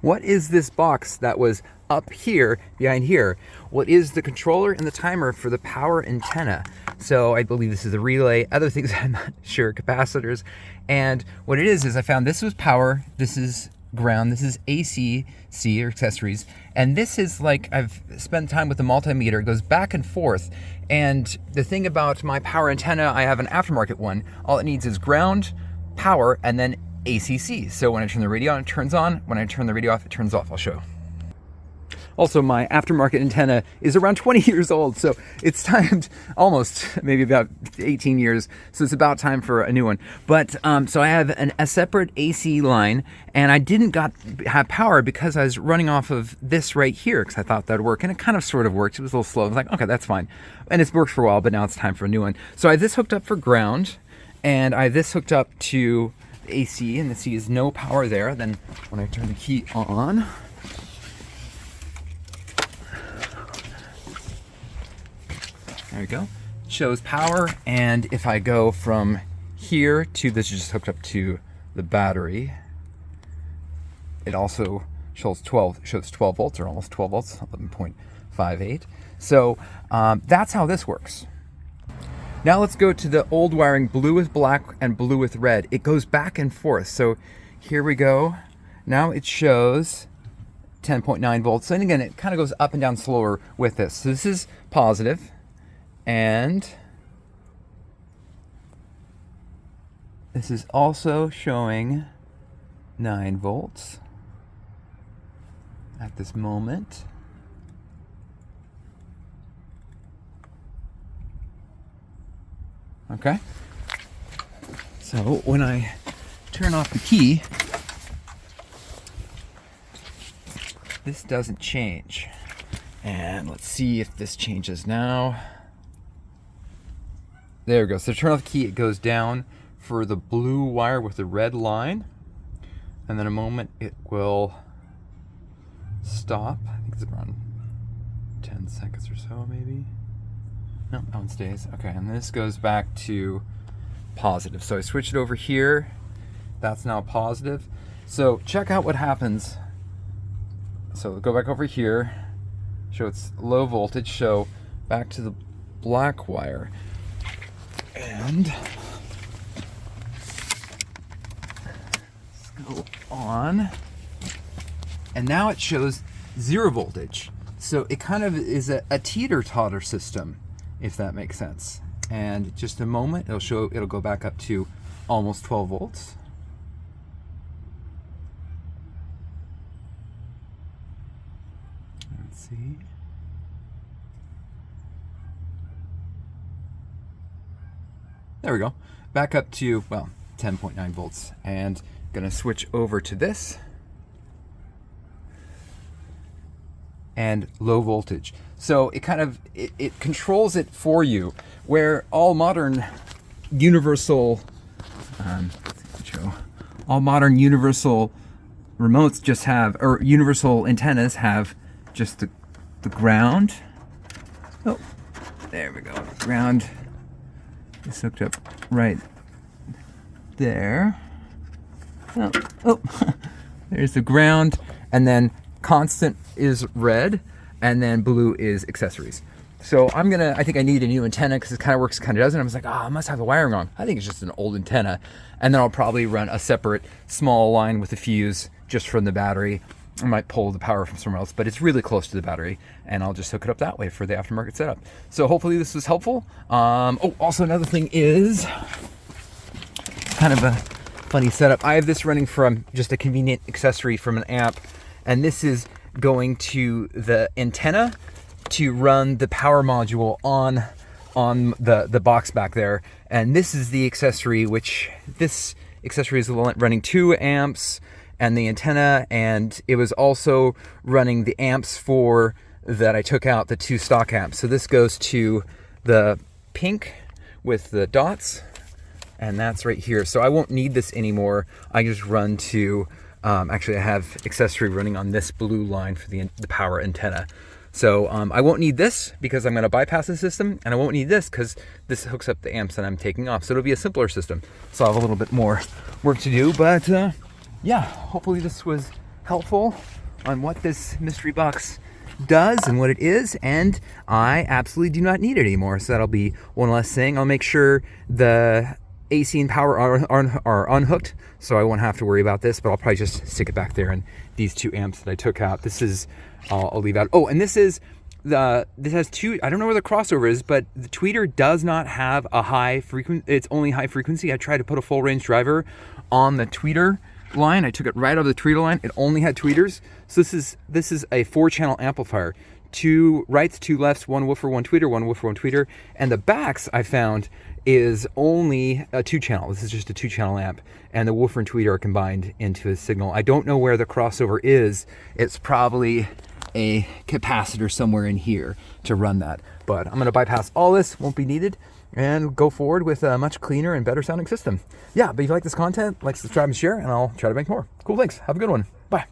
what is this box that was up here, behind here? What is the controller and the timer for the power antenna? So I believe this is a relay, other things I'm not sure, capacitors. And what it is I found this was power, this is ground, this is AC, C or accessories. And this is like, I've spent time with the multimeter, it goes back and forth. And the thing about my power antenna, I have an aftermarket one. All it needs is ground, power, and then ACC. So when I turn the radio on, it turns on. When I turn the radio off, it turns off. I'll show. Also, my aftermarket antenna is around 20 years old, so it's timed almost, maybe about 18 years, so it's about time for a new one. But, so I have a separate AC line, and I didn't have power because I was running off of this right here, because I thought that would work, and it kind of sort of worked. It was a little slow. I was like, okay, that's fine. And it's worked for a while, but now it's time for a new one. So I have this hooked up for ground, and I have this hooked up to AC, and the C is no power there. Then when I turn the key on, there we go. It shows power, and if I go from here to this, is just hooked up to the battery. It also shows 12 volts, or almost 12 volts, 11.58. So that's how this works. Now let's go to the old wiring, blue with black and blue with red. It goes back and forth. So here we go. Now it shows 10.9 volts. And again, it kind of goes up and down slower with this. So this is positive, and this is also showing 9 volts at this moment. Okay, so when I turn off the key, this doesn't change. And let's see if this changes now. There we go. So turn off the key, it goes down for the blue wire with the red line. And then a moment it will stop. I think it's around 10 seconds or so maybe. No, that one stays. Okay, and this goes back to positive. So I switch it over here. That's now positive. So check out what happens. So go back over here. Show it's low voltage. So back to the black wire. And let's go on. And now it shows 0 voltage. So it kind of is a teeter-totter system, if that makes sense. And just a moment, it'll go back up to almost 12 volts. Let's see. There we go. Back up to, well, 10.9 volts. And gonna switch over to this. And low voltage. So it kind of, it controls it for you, where all modern universal, all modern universal remotes just have, or universal antennas have just the ground. Oh, there we go. Ground is hooked up right there. Oh, there's the ground, and then constant is red, and then blue is accessories. So I think I need a new antenna because it kind of works, kind of doesn't. I was like, I must have the wiring wrong. I think it's just an old antenna. And then I'll probably run a separate small line with a fuse just from the battery. I might pull the power from somewhere else, but it's really close to the battery, and I'll just hook it up that way for the aftermarket setup. So hopefully this was helpful. Also another thing is kind of a funny setup. I have this running from just a convenient accessory from an amp, and this is going to the antenna to run the power module on the box back there. And this is the accessory, which this accessory is running 2 amps and the antenna, and it was also running the amps for that I took out, the 2 stock amps. So this goes to the pink with the dots, and that's right here. So I won't need this anymore. I just run to, actually I have accessory running on this blue line for the power antenna. So I won't need this because I'm going to bypass the system, and I won't need this because this hooks up the amps that I'm taking off. So it'll be a simpler system. So I'll have a little bit more work to do, but yeah, hopefully this was helpful on what this mystery box does and what it is, and I absolutely do not need it anymore. So that'll be one less thing. I'll make sure the AC and power are unhooked, so I won't have to worry about this, but I'll probably just stick it back there. And these 2 amps that I took out, this is, I'll leave out. Oh, and this has 2, I don't know where the crossover is, but the tweeter does not have a high frequency, it's only high frequency. I tried to put a full range driver on the tweeter line. I took it right out of the tweeter line. It only had tweeters. So this is a 4-channel amplifier. 2 rights, 2 lefts, 1 woofer, 1 tweeter, 1 woofer, 1 tweeter. And the backs I found is only a 2-channel. This is just a 2-channel amp. And the woofer and tweeter are combined into a signal. I don't know where the crossover is. It's probably a capacitor somewhere in here to run that. But I'm going to bypass all this, won't be needed, and go forward with a much cleaner and better sounding system. Yeah, but if you like this content, like, subscribe, and share, and I'll try to make more. Cool, thanks. Have a good one. Bye.